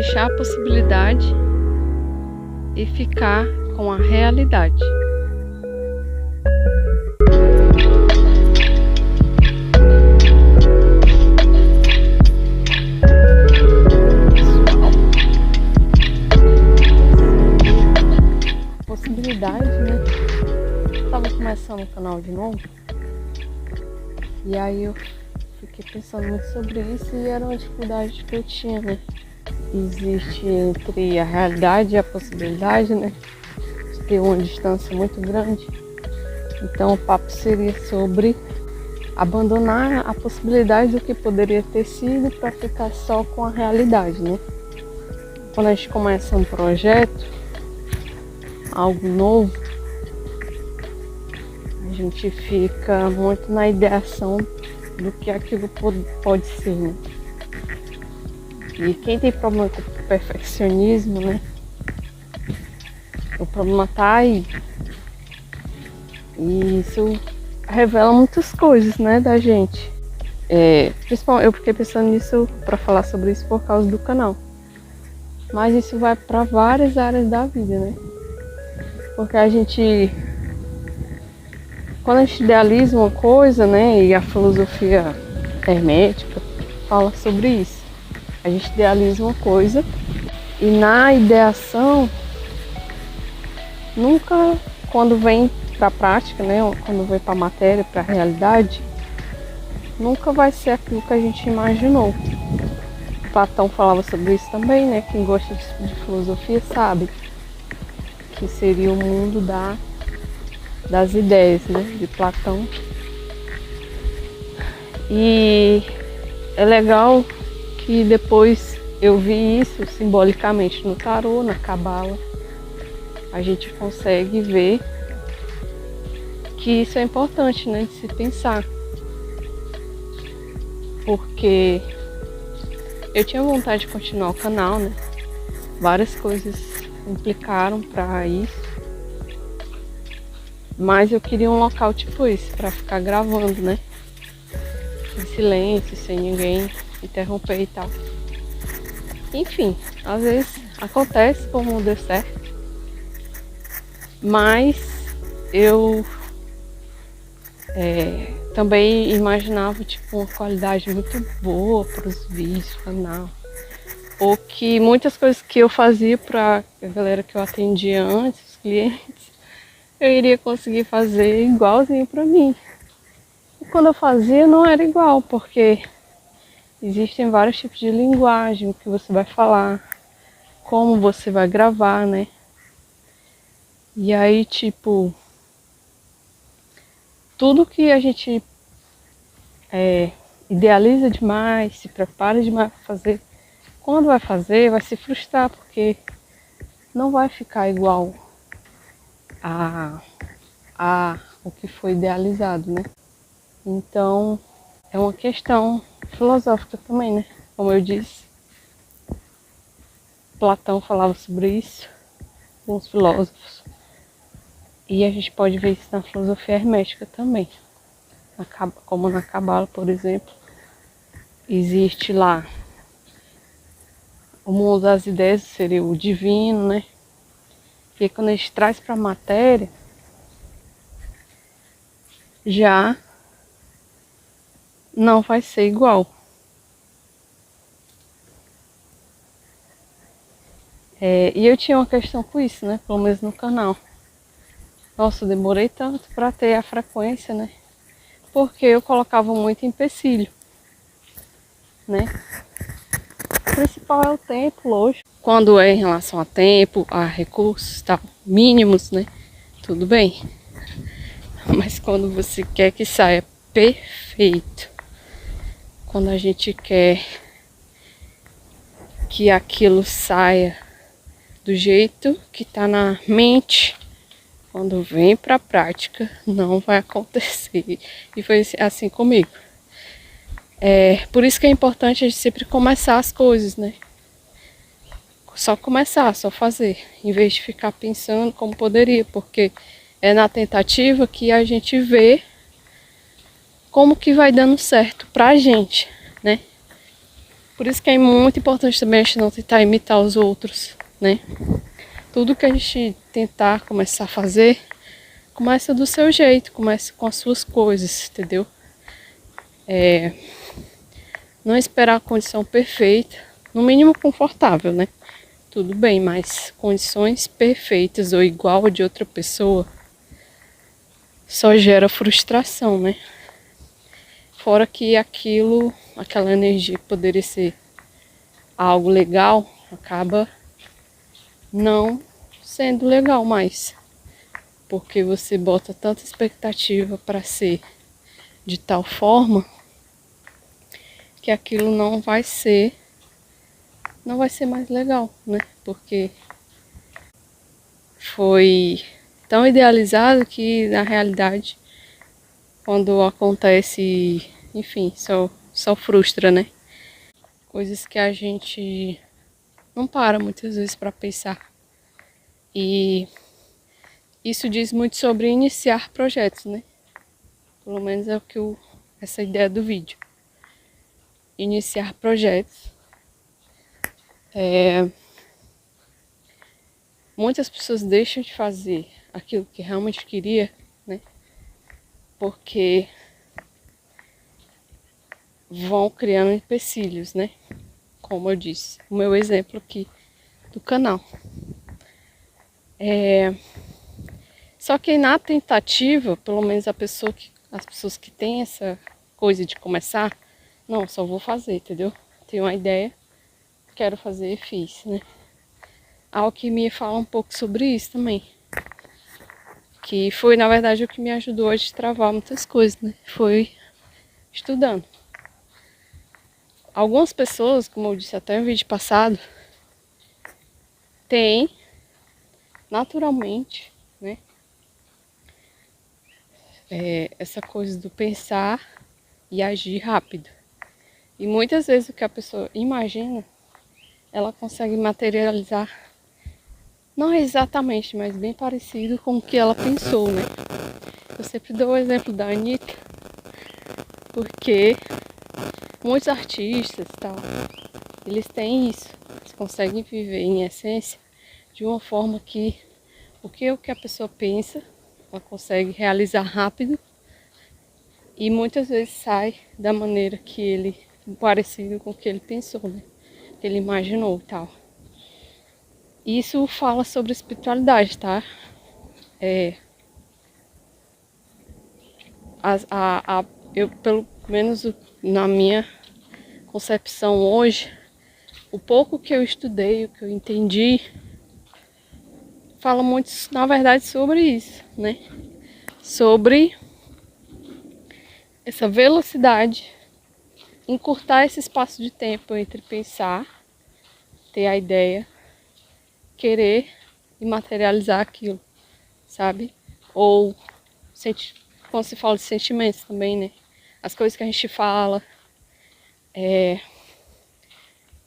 deixar a possibilidade e ficar com a realidade. Possibilidade, né? Estava começando o canal de novo e aí eu fiquei pensando muito sobre isso e era uma dificuldade que eu tinha, né? Existe entre a realidade e a possibilidade, né? De ter uma distância muito grande. Então o papo seria sobre abandonar a possibilidade do que poderia ter sido para ficar só com a realidade, né? Quando a gente começa um projeto, algo novo, a gente fica muito na ideação do que aquilo pode ser, né? E quem tem problema com o perfeccionismo, né? O problema tá aí. E isso revela muitas coisas, né, da gente. Principalmente eu fiquei pensando nisso para falar sobre isso por causa do canal. Mas isso vai para várias áreas da vida, né? Porque quando a gente idealiza uma coisa, né, e a filosofia hermética fala sobre isso. A gente idealiza uma coisa e na ideação, nunca, quando vem para a prática, né, quando vem para a matéria, para a realidade, nunca vai ser aquilo que a gente imaginou. Platão falava sobre isso também, né? Quem gosta de filosofia sabe que seria o mundo das ideias, né, de Platão. E é legal que depois eu vi isso simbolicamente no tarô, na cabala. A gente consegue ver que isso é importante, né, de se pensar. Porque eu tinha vontade de continuar o canal, né? Várias coisas implicaram para isso. Mas eu queria um local tipo esse, para ficar gravando, né? Em silêncio, sem ninguém interromper e tal. Enfim, às vezes acontece como deu certo. Mas eu também imaginava tipo uma qualidade muito boa para os vídeos do canal. Ou que muitas coisas que eu fazia para a galera que eu atendia antes, os clientes, eu iria conseguir fazer igualzinho para mim. E quando eu fazia não era igual, porque existem vários tipos de linguagem, o que você vai falar, como você vai gravar, né? E aí, tipo, tudo que a gente idealiza demais, se prepara demais para fazer, quando vai fazer, vai se frustrar, porque não vai ficar igual a o que foi idealizado, né? Então, é uma questão filosófica também, né? Como eu disse, Platão falava sobre isso, alguns filósofos. E a gente pode ver isso na filosofia hermética também. Como na cabala, por exemplo, existe lá o mundo das ideias, seria o divino, né? E aí, quando a gente traz para a matéria, já não vai ser igual. E eu tinha uma questão com isso, né? Pelo menos no canal. Nossa, eu demorei tanto para ter a frequência, né? Porque eu colocava muito empecilho, né? O principal é o tempo, lógico. Quando é em relação a tempo, a recursos, tal, mínimos, né? Tudo bem. Mas quando você quer que saia perfeito, quando a gente quer que aquilo saia do jeito que tá na mente, quando vem pra prática, não vai acontecer. E foi assim comigo. Por isso que é importante a gente sempre começar as coisas, né? Só começar, só fazer, em vez de ficar pensando como poderia, porque é na tentativa que a gente vê como que vai dando certo pra gente, né? Por isso que é muito importante também a gente não tentar imitar os outros, né? Tudo que a gente tentar começar a fazer, começa do seu jeito, começa com as suas coisas, entendeu? Não esperar a condição perfeita, no mínimo confortável, né? Tudo bem, mas condições perfeitas ou igual a de outra pessoa só gera frustração, né? Fora que aquela energia que poderia ser algo legal, acaba não sendo legal mais. Porque você bota tanta expectativa para ser de tal forma que aquilo não vai ser mais legal, né? Porque foi tão idealizado que na realidade quando acontece, enfim, só frustra, né? Coisas que a gente não para muitas vezes para pensar. E isso diz muito sobre iniciar projetos, né? Pelo menos é o que essa ideia do vídeo. Iniciar projetos. Muitas pessoas deixam de fazer aquilo que realmente queria, né? Porque vão criando empecilhos, né? Como eu disse, o meu exemplo aqui do canal. Só que na tentativa, pelo menos as pessoas que têm essa coisa de começar, não, só vou fazer, entendeu? Tenho uma ideia, quero fazer e fiz, né? A alquimia fala um pouco sobre isso também. Que foi, na verdade, o que me ajudou a destravar muitas coisas, né? Foi estudando. Algumas pessoas, como eu disse até no vídeo passado, têm naturalmente, né? Essa coisa do pensar e agir rápido. E muitas vezes o que a pessoa imagina, ela consegue materializar, não exatamente, mas bem parecido com o que ela pensou, né? Eu sempre dou o exemplo da Anitta, porque muitos artistas e tal, eles têm isso, eles conseguem viver em essência de uma forma que o que a pessoa pensa, ela consegue realizar rápido e muitas vezes sai da maneira que ele, parecido com o que ele pensou, né? Que ele imaginou e tal. Isso fala sobre espiritualidade, tá? Eu, pelo menos na minha concepção hoje, o pouco que eu estudei, o que eu entendi, fala muito, na verdade, sobre isso, né? Sobre essa velocidade, encurtar esse espaço de tempo entre pensar, ter a ideia, querer e materializar aquilo, sabe? Ou quando se fala de sentimentos também, né? As coisas que a gente fala,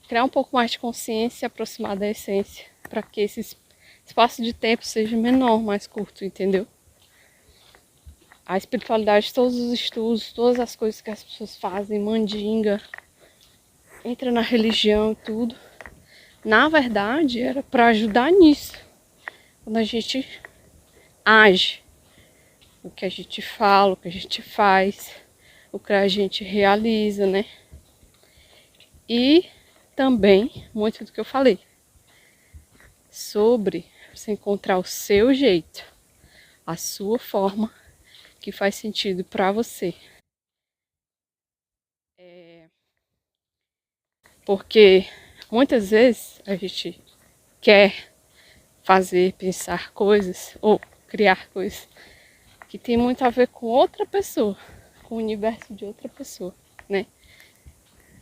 criar um pouco mais de consciência e aproximar da essência, para que esse espaço de tempo seja menor, mais curto, entendeu? A espiritualidade, todos os estudos, todas as coisas que as pessoas fazem, mandinga, entra na religião e tudo, na verdade era para ajudar nisso. Quando a gente age, o que a gente fala, o que a gente faz, o que a gente realiza, né? E também, muito do que eu falei, sobre você encontrar o seu jeito, a sua forma que faz sentido para você. Porque muitas vezes a gente quer fazer, pensar coisas ou criar coisas que tem muito a ver com outra pessoa, com o universo de outra pessoa, né?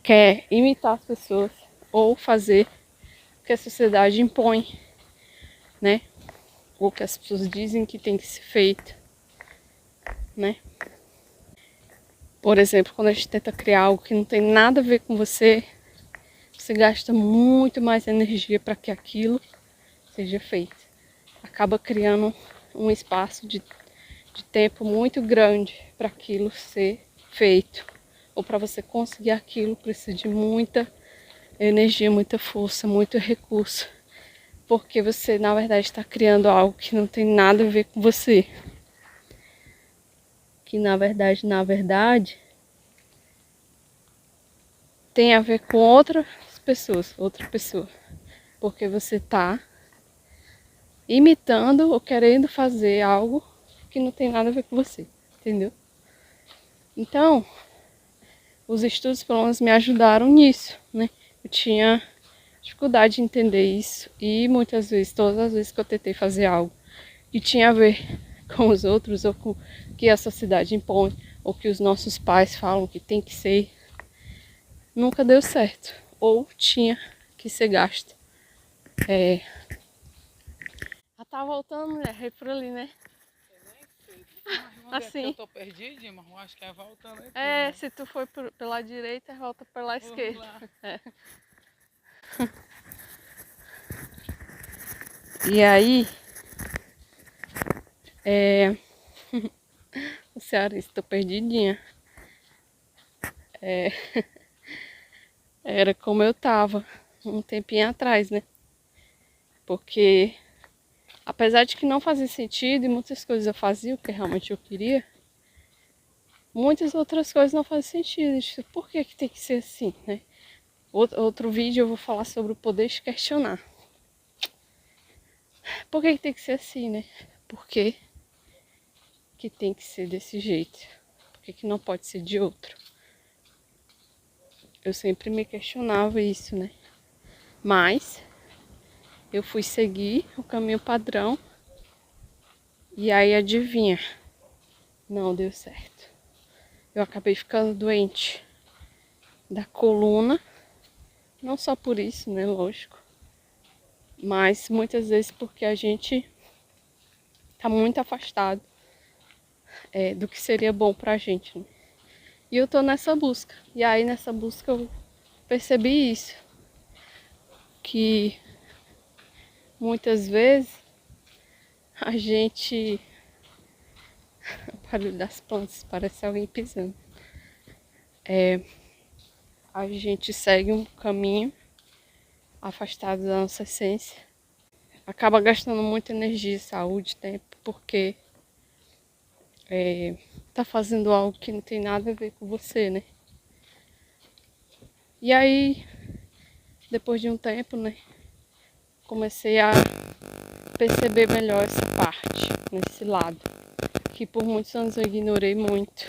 Quer imitar as pessoas ou fazer o que a sociedade impõe, né? Ou que as pessoas dizem que tem que ser feito, né? Por exemplo, quando a gente tenta criar algo que não tem nada a ver com você, você gasta muito mais energia para que aquilo seja feito. Acaba criando um espaço de tempo muito grande para aquilo ser feito. Ou para você conseguir aquilo, precisa de muita energia, muita força, muito recurso. Porque você, na verdade, está criando algo que não tem nada a ver com você. Que na verdade, tem a ver com outras pessoas, outra pessoa. Porque você está imitando ou querendo fazer algo que não tem nada a ver com você, entendeu? Então, os estudos pelo menos me ajudaram nisso, né? Eu tinha dificuldade de entender isso e muitas vezes, todas as vezes que eu tentei fazer algo que tinha a ver com os outros ou com o que a sociedade impõe ou que os nossos pais falam que tem que ser, nunca deu certo ou tinha que ser gasto. Ela tá voltando, mulher, é por ali, né? Assim. Eu tô perdidinha, mas eu acho que é voltando aqui. É, se tu for pela direita, volta pela esquerda. É. E aí, o cearense, tô perdidinha. Era como eu tava um tempinho atrás, né? Porque, apesar de que não fazia sentido e muitas coisas eu fazia o que realmente eu queria, muitas outras coisas não fazem sentido. Tipo, por que tem que ser assim, né? Outro vídeo eu vou falar sobre o poder de questionar. Por que tem que ser assim, né? Por que tem que ser desse jeito? Por que não pode ser de outro? Eu sempre me questionava isso, né? Mas eu fui seguir o caminho padrão e aí adivinha? Não deu certo. Eu acabei ficando doente da coluna, não só por isso, né? Lógico. Mas muitas vezes porque a gente tá muito afastado do que seria bom pra gente, né? E eu tô nessa busca. E aí nessa busca eu percebi isso. Que muitas vezes a gente... O barulho das plantas, parece alguém pisando. A gente segue um caminho afastado da nossa essência. Acaba gastando muita energia, saúde, tempo, porque tá fazendo algo que não tem nada a ver com você, né? E aí, depois de um tempo, né, comecei a perceber melhor essa parte, nesse lado, que por muitos anos eu ignorei muito.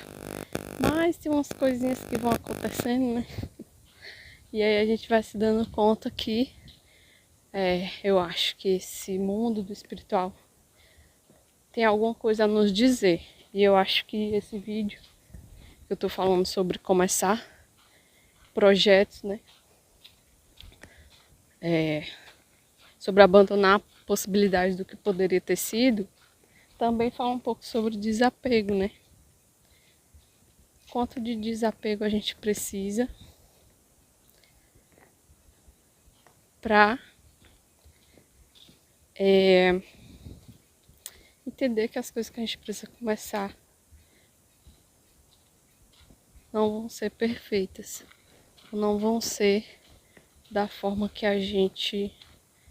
Mas tem umas coisinhas que vão acontecendo, né? E aí a gente vai se dando conta que eu acho que esse mundo do espiritual tem alguma coisa a nos dizer. E eu acho que esse vídeo que eu tô falando sobre começar projetos, né? Sobre abandonar a possibilidade do que poderia ter sido, também fala um pouco sobre desapego, né? Quanto de desapego a gente precisa para entender que as coisas que a gente precisa começar não vão ser perfeitas, não vão ser da forma que a gente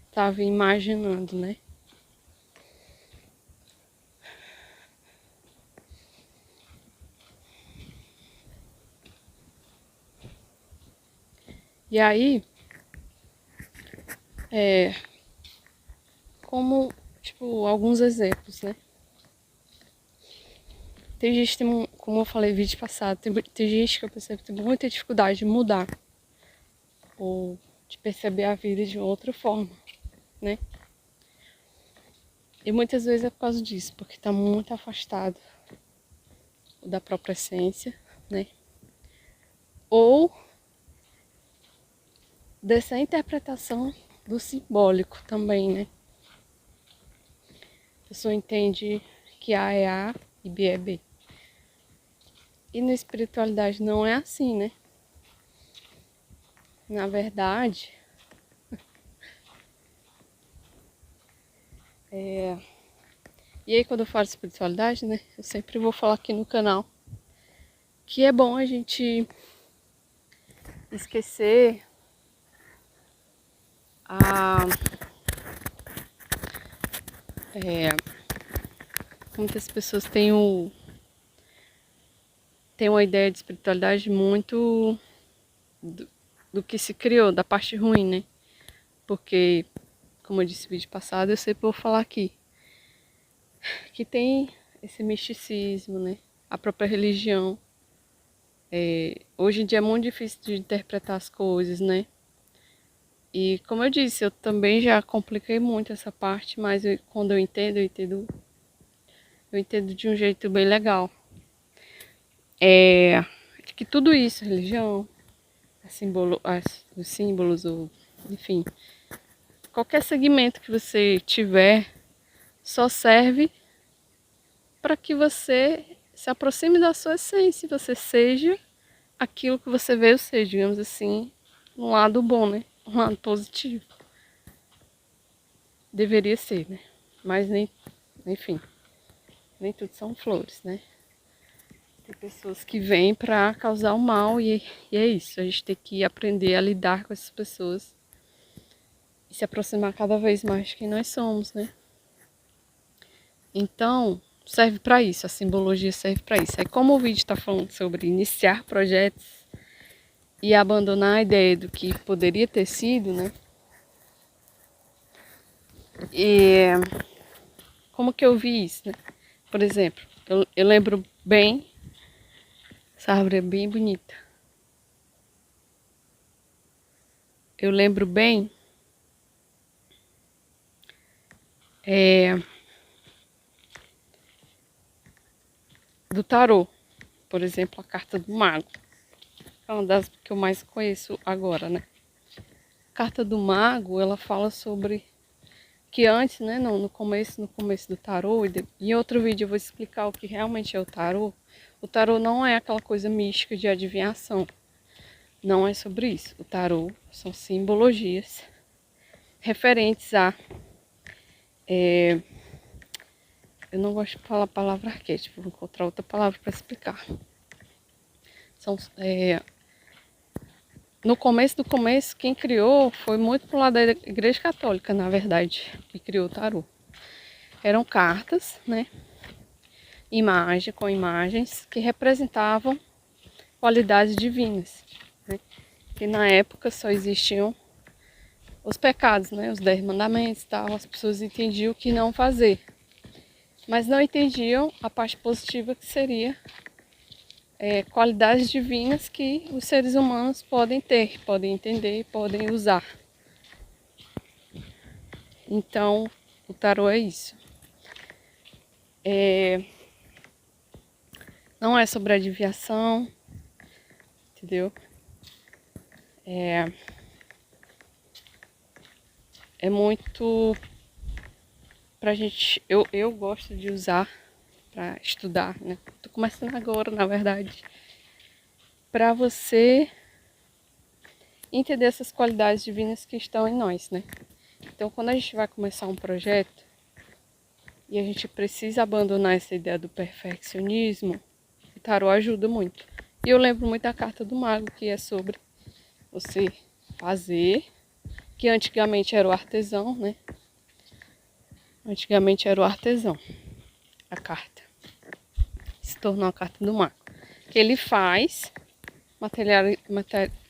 estava imaginando, né? E aí, como, tipo, alguns exemplos, né? Tem gente que tem, como eu falei no vídeo passado, tem gente que eu percebo que tem muita dificuldade de mudar ou de perceber a vida de outra forma, né? E muitas vezes é por causa disso, porque está muito afastado da própria essência, né? Ou dessa interpretação do simbólico também, né? A pessoa entende que A é A e B é B. E na espiritualidade não é assim, né? Na verdade, e aí quando eu falo de espiritualidade, né? Eu sempre vou falar aqui no canal que é bom a gente esquecer Muitas pessoas têm uma ideia de espiritualidade muito do que se criou, da parte ruim, né? Porque, como eu disse no vídeo passado, eu sempre vou falar aqui, que tem esse misticismo, né? A própria religião. Hoje em dia é muito difícil de interpretar as coisas, né? E como eu disse, eu também já compliquei muito essa parte, mas quando eu entendo de um jeito bem legal. Que tudo isso, religião, os símbolos, enfim, qualquer segmento que você tiver, só serve para que você se aproxime da sua essência, você seja aquilo que você veio ser, digamos assim, um lado bom, né? Um lado positivo. Deveria ser, né? Mas enfim, nem tudo são flores, né? Tem pessoas que vêm para causar o mal e é isso. A gente tem que aprender a lidar com essas pessoas e se aproximar cada vez mais de quem nós somos, né? Então, serve para isso, a simbologia serve para isso. Aí, como o vídeo está falando sobre iniciar projetos e abandonar a ideia do que poderia ter sido, né? E como que eu vi isso, né? Por exemplo, eu lembro bem, essa árvore é bem bonita. Eu lembro bem do tarô, por exemplo, a carta do mago. É uma das que eu mais conheço agora, né? A carta do mago, ela fala sobre que antes, né, no começo do tarô, e em outro vídeo eu vou explicar o que realmente é o tarô. O tarô não é aquela coisa mística de adivinhação. Não é sobre isso. O tarô são simbologias referentes a... eu não gosto de falar a palavra arquétipo, vou encontrar outra palavra para explicar. No começo do começo, quem criou foi muito pro lado da Igreja Católica, na verdade, que criou o tarô. Eram cartas, né? Com imagens que representavam qualidades divinas, né? Que na época só existiam os pecados, né? Os 10 mandamentos e tal. As pessoas entendiam o que não fazer, mas não entendiam a parte positiva que seria qualidades divinas que os seres humanos podem ter, podem entender e podem usar. Então, o tarô é isso. Não é sobre adivinhação, entendeu? É muito pra gente... Eu gosto de usar para estudar, né? Tô começando agora, na verdade, para você entender essas qualidades divinas que estão em nós, né? Então, quando a gente vai começar um projeto e a gente precisa abandonar essa ideia do perfeccionismo, o tarô ajuda muito. E eu lembro muito da carta do mago, que é sobre você fazer, que antigamente era o artesão, né? Antigamente era o artesão, a carta. Se tornou a carta do mago. Que ele faz,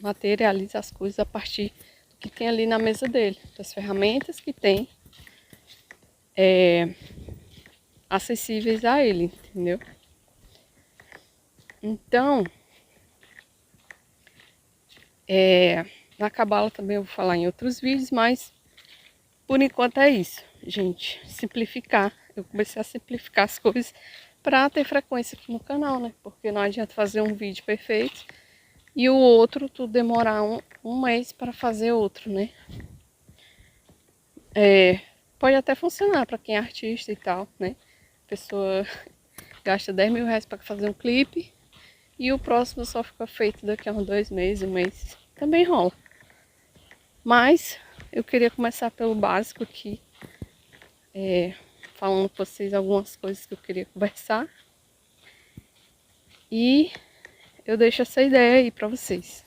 materializa as coisas a partir do que tem ali na mesa dele, das ferramentas que tem acessíveis a ele, entendeu? Então, na Cabala também eu vou falar em outros vídeos, mas por enquanto é isso, gente. Simplificar. Eu comecei a simplificar as coisas para ter frequência aqui no canal, né? Porque não adianta fazer um vídeo perfeito e o outro tu demorar um mês para fazer outro, né? Pode até funcionar para quem é artista e tal, né? A pessoa gasta 10 mil reais para fazer um clipe e o próximo só fica feito daqui a uns 2 meses, um mês. Também rola. Mas eu queria começar pelo básico aqui, falando com vocês algumas coisas que eu queria conversar. E eu deixo essa ideia aí para vocês.